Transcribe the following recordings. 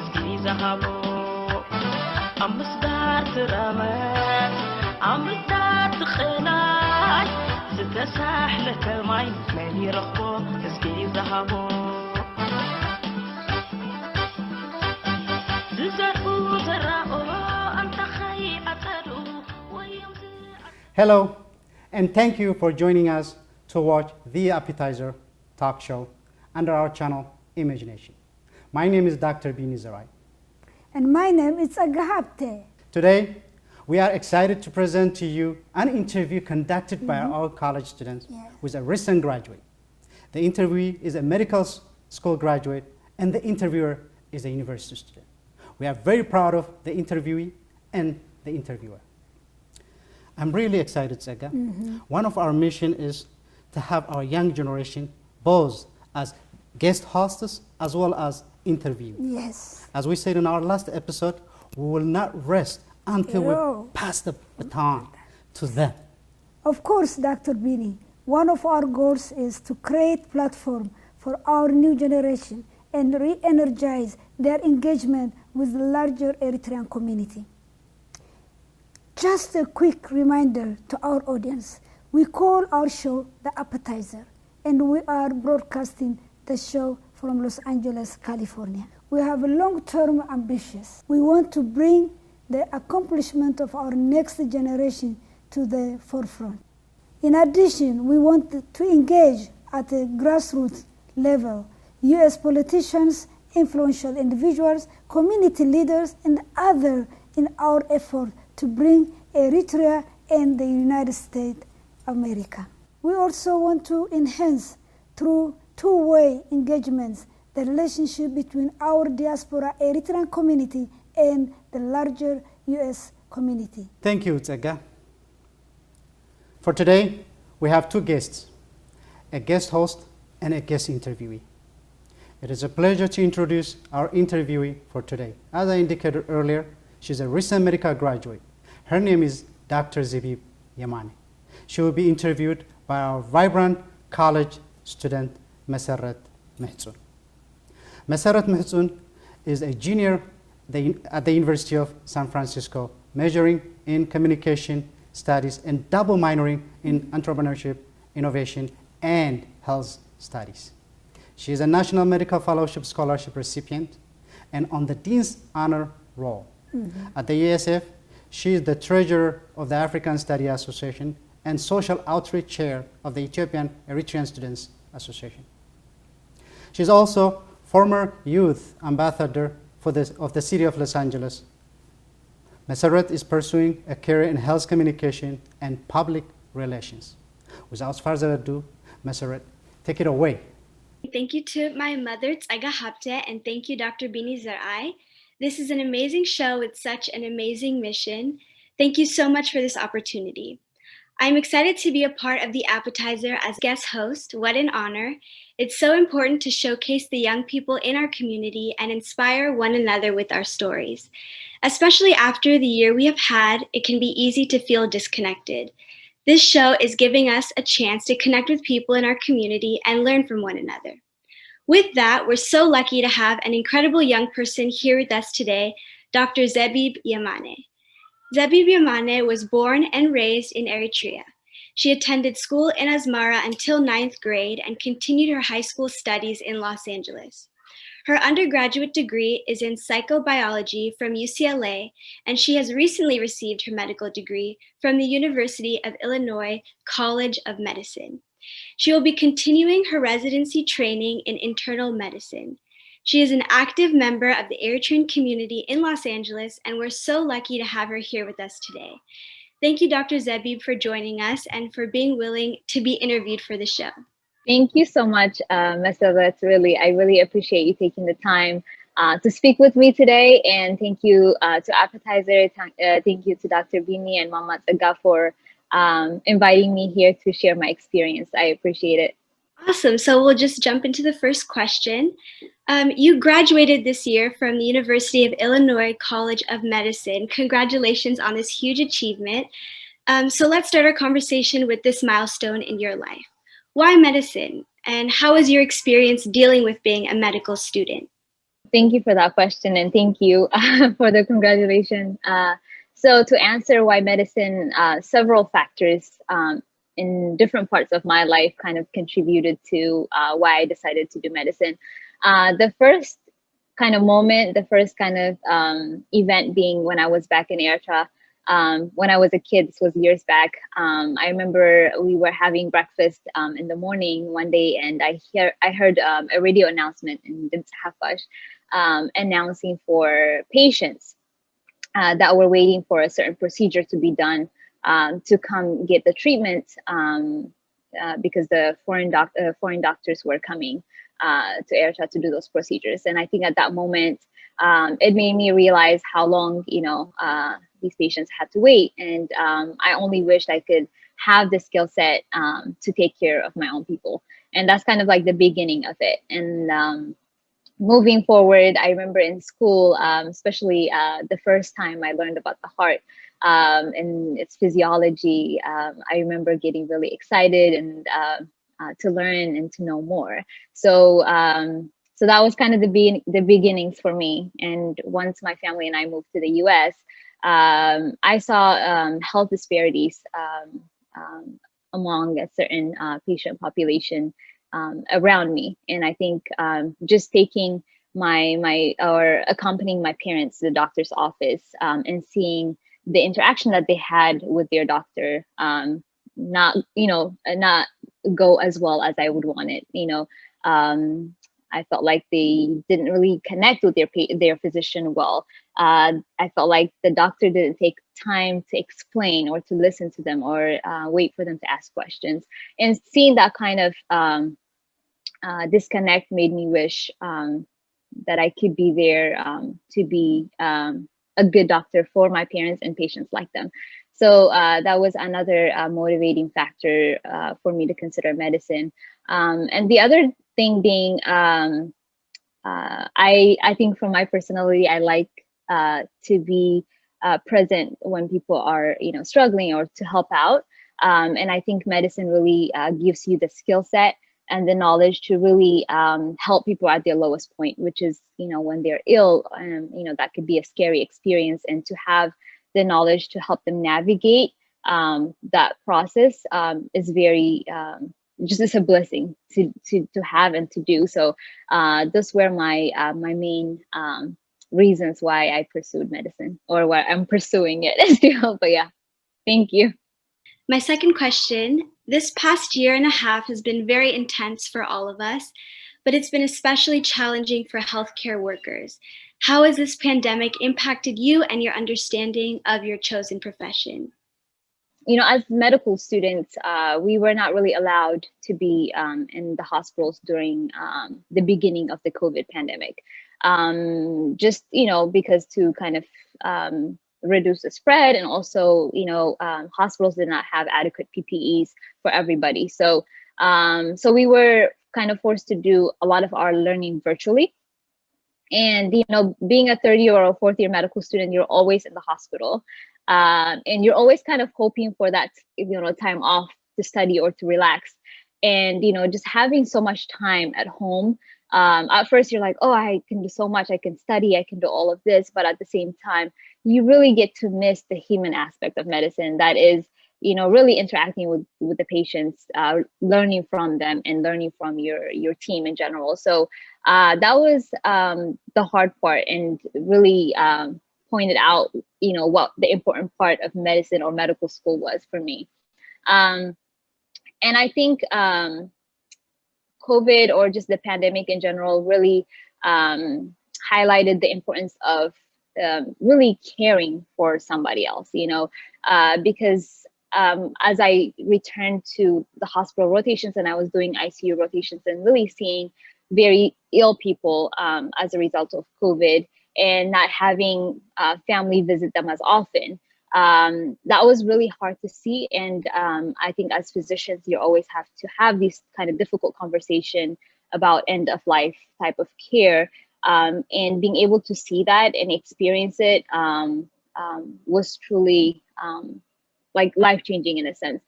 እስኪ ዘሃቦ أمسدار ترامات أمسدار تخلاي ستساح لك ماي مالي رخو اسكي ذهبو زرقو زرقو أنت خي أترو Hello, and thank you for joining us to watch the Appetizer talk show under our channel ImagEnatioN. My name is Dr. Bini Zarai. And my name is Agahabte. Today, we are excited to present to you an interview conducted by our college students with a recent graduate. The interviewee is a medical school graduate, and the interviewer is a university student. We are very proud of the interviewee and the interviewer. I'm really excited, Sega. One of our mission is to have our young generation both as guest hosts as well as interviewees. Yes. As we said in our last episode, we will not rest until we pass the baton to them. Of course, Dr. Bini, one of our goals is to create platform for our new generation and re-energize their engagement with the larger Eritrean community. Just a quick reminder to our audience, we call our show The Appetizer, and we are broadcasting the show from Los Angeles, California. We have a long-term ambitions. We want to bring the accomplishment of our next generation to the forefront. In addition, we want to engage at a grassroots level U.S. politicians, influential individuals, community leaders, and others in our effort to bring Eritrea and the United States of America. We also want to enhance through two-way engagements the relationship between our diaspora Eritrean community and the larger U.S. community. Thank you, Tsega. For today, we have two guests, a guest host and a guest interviewee. It is a pleasure to introduce our interviewee for today. As I indicated earlier, she's a recent medical graduate. Her name is Dr. Zebib Yemane. She will be interviewed by our vibrant college student, Meseret Mehzun. Meseret Mehzun is a junior at the University of San Francisco, majoring in communication studies and double minoring in entrepreneurship, innovation, and health studies. She is a National Medical Fellowship Scholarship recipient and on the Dean's Honor Roll. At the USF, she is the treasurer of the African Study Association and social outreach chair of the Ethiopian Eritrean Students Association. She is also former youth ambassador of the city of Los Angeles. Meseret is pursuing a career in health communication and public relations. Without further ado, Meseret, take it away. Thank you to my mother, Tsaiga Hapte, and thank you, Dr. Bini Zarai. This is an amazing show with such an amazing mission. Thank you so much for this opportunity. I'm excited to be a part of the Appetizer as guest host. What an honor. It's so important to showcase the young people in our community and inspire one another with our stories. Especially after the year we have had, it can be easy to feel disconnected. This show is giving us a chance to connect with people in our community and learn from one another. With that, we're so lucky to have an incredible young person here with us today, Dr. Zebib Yemane. Zebib Yemane was born and raised in Eritrea. She attended school in Asmara until 9th grade and continued her high school studies in Los Angeles. Her undergraduate degree is in psychobiology from UCLA, and she has recently received her medical degree from the University of Illinois College of Medicine. She will be continuing her residency training in internal medicine. She is an active member of the Eritrean community in Los Angeles, and we're so lucky to have her here with us today. Thank you, Dr. Zebib, for joining us and for being willing to be interviewed for the show. Thank you so much, Meseret. I really appreciate you taking the time to speak with me today. And thank you to Appetizer. Thank you to Dr. Bini and Mama Tsaga for inviting me here to share my experience. I appreciate it. Awesome. So we'll just jump into the first question. You graduated this year from the University of Illinois College of Medicine. Congratulations on this huge achievement. So let's start our conversation with this milestone in your life. Why medicine? And how was your experience dealing with being a medical student? Thank you for that question, and thank you for the congratulations. So to answer why medicine, several factors in different parts of my life kind of contributed to why I decided to do medicine. The first kind of moment, the first kind of event being when I was back in Eritrea. When I was a kid, this was years back. I remember we were having breakfast in the morning one day, and I heard a radio announcement in the Hafash announcing for patients that were waiting for a certain procedure to be done to come get the treatment because the foreign doctors were coming to Eritrea to do those procedures. And I think at that moment, it made me realize how long, these patients had to wait. And I only wished I could have the skill set to take care of my own people. And that's kind of like the beginning of it. And moving forward, I remember in school, especially the first time I learned about the heart and its physiology, I remember getting really excited and to learn and to know more. So, so that was kind of the beginnings for me. And once my family and I moved to the U.S., I saw health disparities among a certain patient population around me. And I think just taking or accompanying my parents to the doctor's office and seeing the interaction that they had with their doctor not go as well as I would want it. I felt like they didn't really connect with their physician well. I felt like the doctor didn't take time to explain or to listen to them or wait for them to ask questions. And seeing that kind of disconnect made me wish that I could be there to be a good doctor for my parents and patients like them. So that was another motivating factor for me to consider medicine. And the other thing being, I think from my personality, I like to be present when people are struggling or to help out. And I think medicine really gives you the skill set and the knowledge to really help people at their lowest point, which is when they're ill. That could be a scary experience, and to have the knowledge to help them navigate that process is very just is a blessing to have and to do. So those were my my main reasons why I pursued medicine, or why I'm pursuing it still. But yeah, thank you. My second question, this past year and a half has been very intense for all of us, but it's been especially challenging for healthcare workers. How has this pandemic impacted you and your understanding of your chosen profession? As medical students, we were not really allowed to be in the hospitals during the beginning of the COVID pandemic. Just, because to kind of reduce the spread, and also, hospitals did not have adequate PPEs for everybody. So, so we were kind of forced to do a lot of our learning virtually. And, being a third year or a fourth year medical student, you're always in the hospital. And you're always kind of hoping for that, time off to study or to relax. And, just having so much time at home. At first you're like, oh, I can do so much. I can study, I can do all of this. But at the same time, you really get to miss the human aspect of medicine. That is, really interacting with the patients, learning from them and learning from your team in general. So that was the hard part, and really pointed out, what the important part of medicine or medical school was for me. And I think COVID, or just the pandemic in general, really highlighted the importance of really caring for somebody else, because as I returned to the hospital rotations and I was doing ICU rotations and really seeing very ill people as a result of COVID, and not having family visit them as often, that was really hard to see. And I think as physicians, you always have to have these kind of difficult conversation about end of life type of care, and being able to see that and experience it was truly like life-changing in a sense,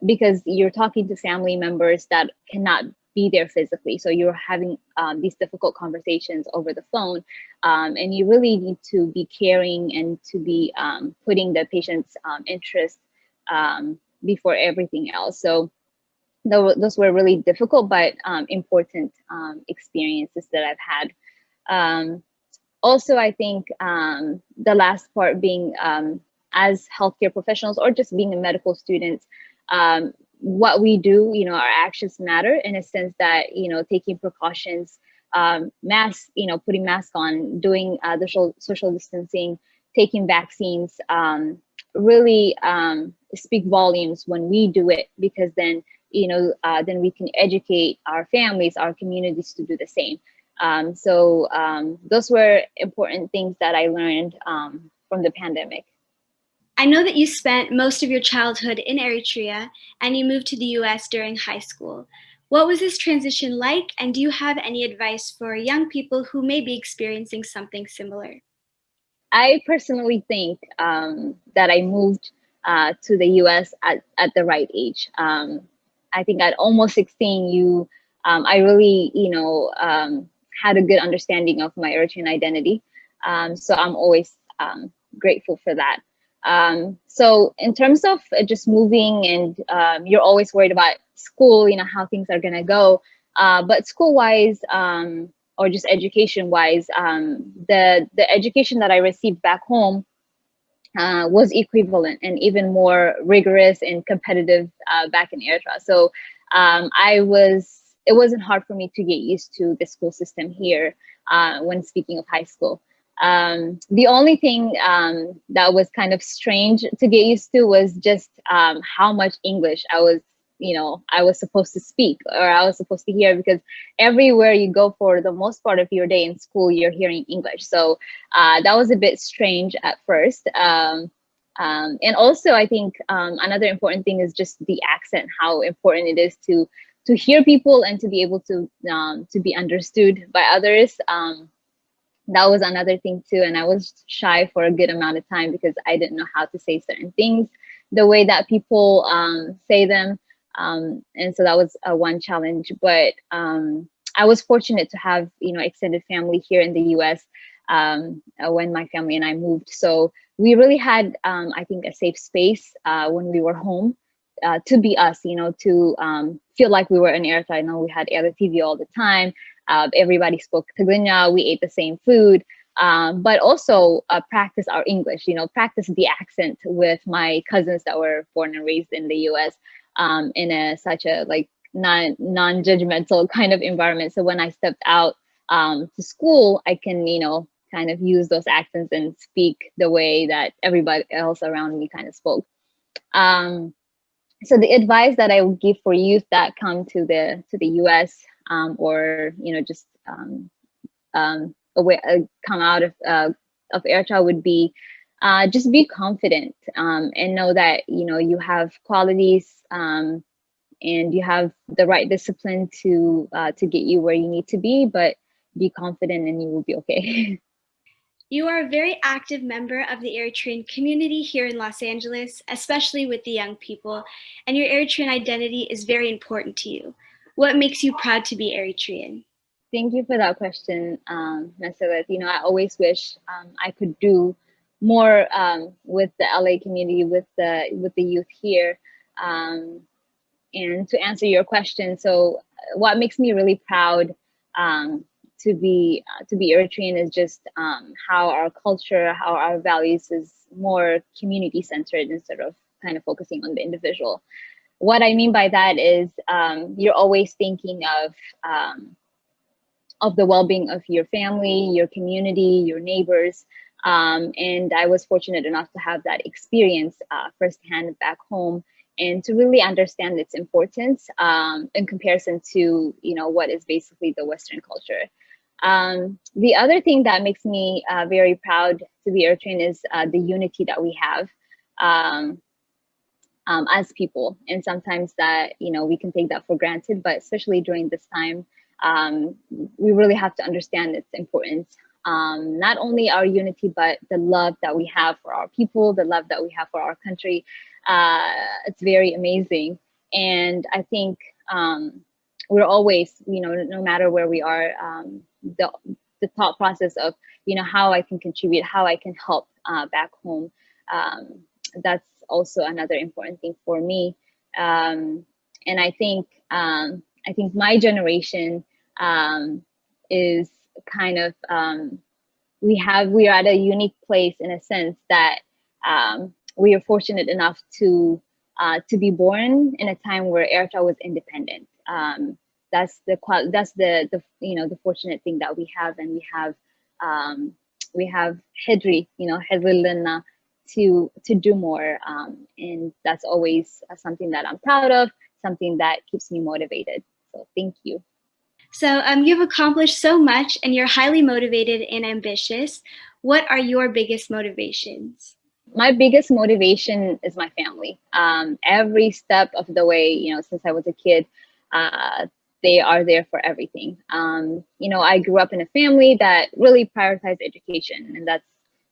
because you're talking to family members that cannot be there physically. So you're having these difficult conversations over the phone, and you really need to be caring and to be putting the patient's interest before everything else. So those were really difficult but important experiences that I've had. Also, I think the last part being as healthcare professionals or just being a medical student, what we do, our actions matter in a sense that, taking precautions, mask, putting masks on, doing the social distancing, taking vaccines, really speak volumes when we do it, because then, then we can educate our families, our communities to do the same. So those were important things that I learned from the pandemic. I know that you spent most of your childhood in Eritrea and you moved to the US during high school. What was this transition like, and do you have any advice for young people who may be experiencing something similar? I personally think that I moved to the US at the right age. I think at almost 16, I really, had a good understanding of my Eritrean identity. So I'm always grateful for that. So in terms of just moving, and you're always worried about school, how things are gonna go. But school-wise, or just education-wise, the education that I received back home was equivalent and even more rigorous and competitive back in Eritrea. So it wasn't hard for me to get used to the school system here when speaking of high school. The only thing that was kind of strange to get used to was just how much English I was supposed to speak, or I was supposed to hear, because everywhere you go for the most part of your day in school, you're hearing English. So that was a bit strange at first. And also, I think another important thing is just the accent, how important it is to hear people and to be able to be understood by others. That was another thing too. And I was shy for a good amount of time because I didn't know how to say certain things the way that people say them. And so that was one challenge. But I was fortunate to have, extended family here in the US when my family and I moved. So we really had, I think, a safe space when we were home to be us, to feel like we were in Eritrea. I know we had Air TV all the time. Everybody spoke Tigrinya. We ate the same food. But also practice our English, practice the accent with my cousins that were born and raised in the US in such a non-judgmental kind of environment. So when I stepped out to school, I can, kind of use those accents and speak the way that everybody else around me kind of spoke. So the advice that I would give for youth that come to the US or, just come out of Eritrea would be just be confident and know that you have qualities and you have the right discipline to get you where you need to be, but be confident and you will be okay. You are a very active member of the Eritrean community here in Los Angeles, especially with the young people, and your Eritrean identity is very important to you. What makes you proud to be Eritrean? Thank you for that question, Meselet. I always wish I could do more with the LA community, with the youth here. And to answer your question, so what makes me really proud to be Eritrean is just how our culture, how our values is more community centered instead of kind of focusing on the individual. What I mean by that is you're always thinking of the well-being of your family, your community, your neighbors. And I was fortunate enough to have that experience firsthand back home and to really understand its importance in comparison to, what is basically the Western culture. The other thing that makes me very proud to be Eritrean is the unity that we have as people. And sometimes that, we can take that for granted, but especially during this time, we really have to understand its importance. Not only our unity, but the love that we have for our people, the love that we have for our country. It's very amazing. And I think we're always, no matter where we are, the thought process of, how I can contribute, how I can help back home. Um, that's also another important thing for me. And I think my generation is kind of, we are at a unique place in a sense that we are fortunate enough to be born in a time where Eritrea was independent. That's the the fortunate thing that we have, and we have Hedri, Hedrilina, to do more, and that's always something that I'm proud of, something that keeps me motivated. So thank you. So you've accomplished so much and you're highly motivated and ambitious. What are your biggest motivations? My biggest motivation is my family. Every step of the way, since I was a kid, uh, they are there for everything. I grew up in a family that really prioritized education, and that's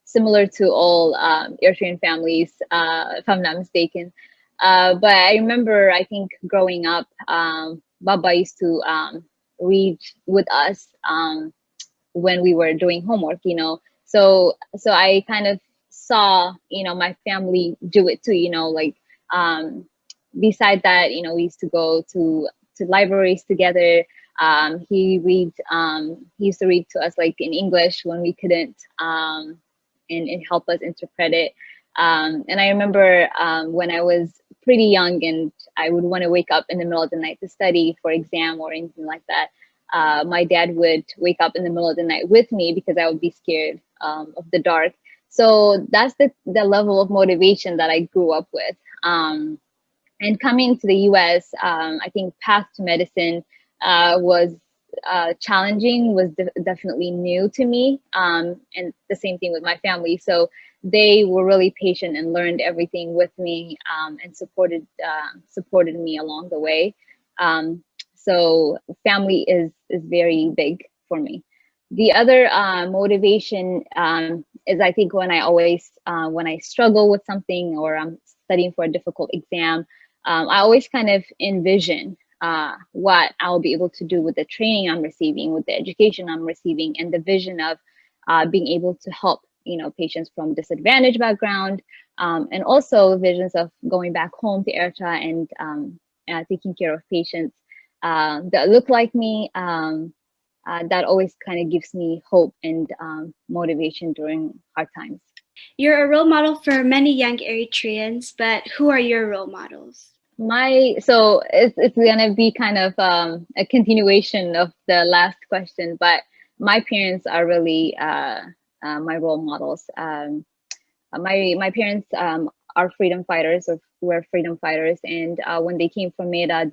similar to all Eritrean families, if I'm not mistaken. But I remember, I think growing up, Baba used to read with us when we were doing homework. So I kind of saw, my family do it too. Like beside that, we used to go to libraries together. He used to read to us like in English when we couldn't, and help us interpret it. And I remember when I was pretty young and I would want to wake up in the middle of the night to study for exam or anything like that. My dad would wake up in the middle of the night with me because I would be scared of the dark. So that's the level of motivation that I grew up with. And coming to the US, I think path to medicine was challenging, was definitely new to me. And the same thing with my family. So they were really patient and learned everything with me, and supported me along the way. So family is very big for me. The other motivation is, I think, when I struggle with something or I'm studying for a difficult exam, I always kind of envision what I'll be able to do with the training I'm receiving, with the education I'm receiving, and the vision of being able to help patients from disadvantaged background, and also visions of going back home to Eritrea and taking care of patients that look like me. That always kind of gives me hope and motivation during hard times. You're a role model for many young Eritreans, but who are your role models? So it's gonna be kind of a continuation of the last question, but my parents are really my role models. My parents are freedom fighters, or were freedom fighters, and when they came from Meda,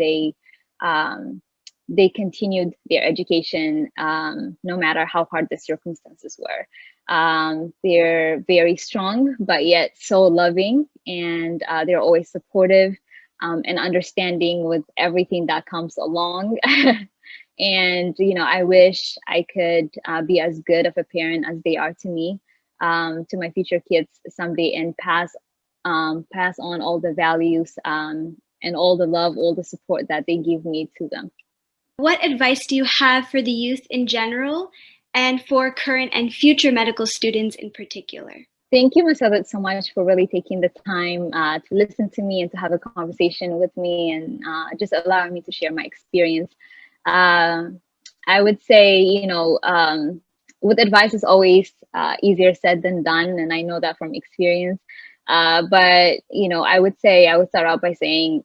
they continued their education no matter how hard the circumstances were. They're very strong, but yet so loving, and they're always supportive and understanding with everything that comes along. And I wish I could be as good of a parent as they are to me, to my future kids someday, and pass on all the values, and all the love, all the support that they give me to them. What advice do you have for the youth in general and for current and future medical students in particular? Thank you, Masadat, so much for really taking the time to listen to me and to have a conversation with me, and just allowing me to share my experience. I would say, with advice is always easier said than done, and I know that from experience. But I would start out by saying,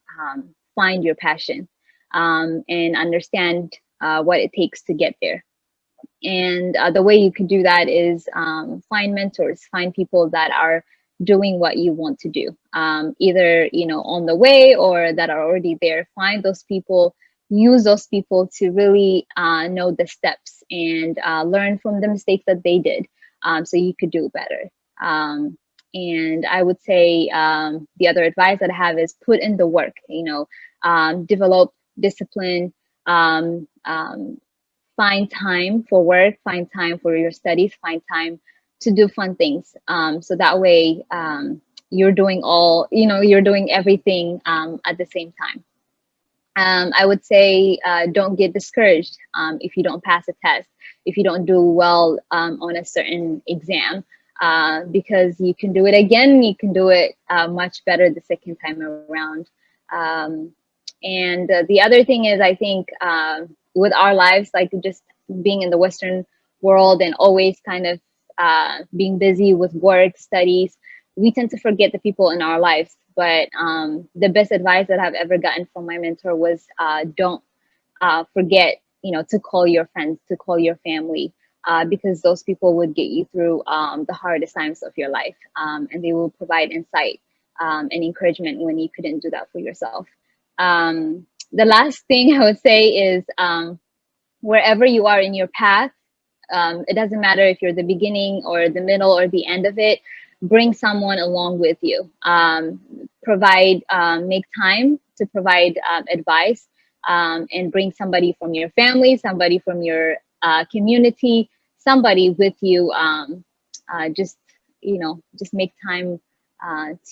find your passion, and understand what it takes to get there. And the way you could do that is find mentors, find people that are doing what you want to do, either on the way or that are already there. Find those people, use those people to really know the steps, and learn from the mistakes that they did, so you could do better. And I would say the other advice that I have is put in the work. Develop discipline. Find time for work, find time for your studies, find time to do fun things. So that way you're doing everything at the same time. I would say don't get discouraged if you don't pass a test, if you don't do well on a certain exam, because you can do it again. You can do it much better the second time around. And the other thing is, I think with our lives, like just being in the Western world and always kind of being busy with work, studies, we tend to forget the people in our lives. But the best advice that I've ever gotten from my mentor was don't forget, to call your friends, to call your family, because those people would get you through the hardest times of your life, and they will provide insight and encouragement when you couldn't do that for yourself. The last thing I would say is wherever you are in your path, it doesn't matter if you're the beginning or the middle or the end of it, bring someone along with you. Make time to provide advice, and bring somebody from your family, somebody from your community, somebody with you. Just make time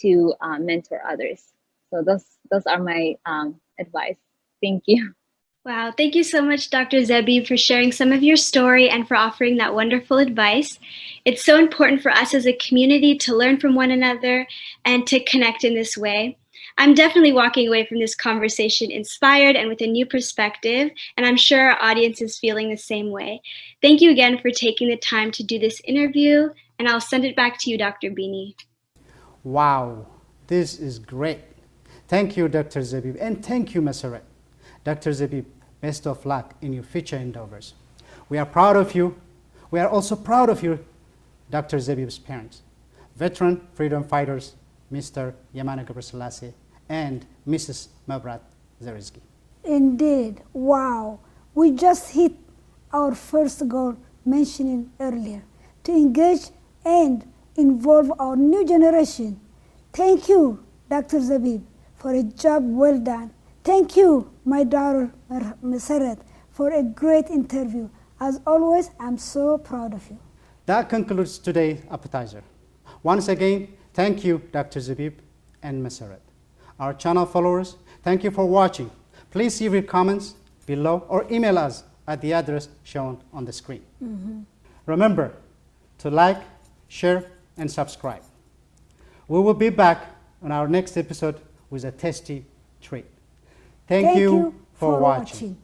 to mentor others. So those are my advice. Thank you. Wow, thank you so much, Dr. Zebib, for sharing some of your story and for offering that wonderful advice. It's so important for us as a community to learn from one another and to connect in this way. I'm definitely walking away from this conversation inspired and with a new perspective, and I'm sure our audience is feeling the same way. Thank you again for taking the time to do this interview, and I'll send it back to you, Dr. Bini. Wow, this is great. Thank you, Dr. Zebib, and thank you, Maseret. Dr. Zebib, best of luck in your future endeavors. We are proud of you. We are also proud of you, Dr. Zebib's parents, veteran freedom fighters, Mr. Yemane Gebrselassie and Mrs. Mabrat Zerizgi. Indeed, wow. We just hit our first goal mentioned earlier, to engage and involve our new generation. Thank you, Dr. Zebib, for a job well done. Thank you, my daughter Maseret, for a great interview. As always, I'm so proud of you. That concludes today's appetizer. Once again, thank you, Dr. Zebib and Maseret. Our channel followers, thank you for watching. Please leave your comments below or email us at the address shown on the screen. Remember to like, share, and subscribe. We will be back on our next episode with a tasty treat. Thank you for watching.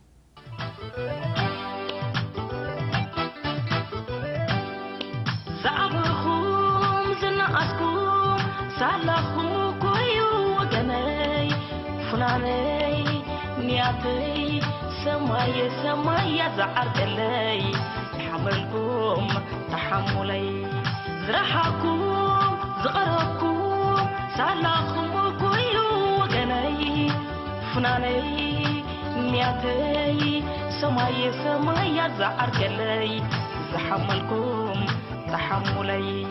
نياتي سماي سماي زعر قلي زحملكم تحملي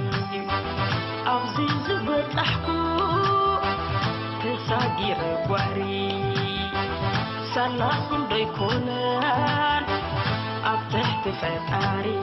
أغزي زبر أحكو تساقير بحري سلاخن بيكونان أبتحت فتاري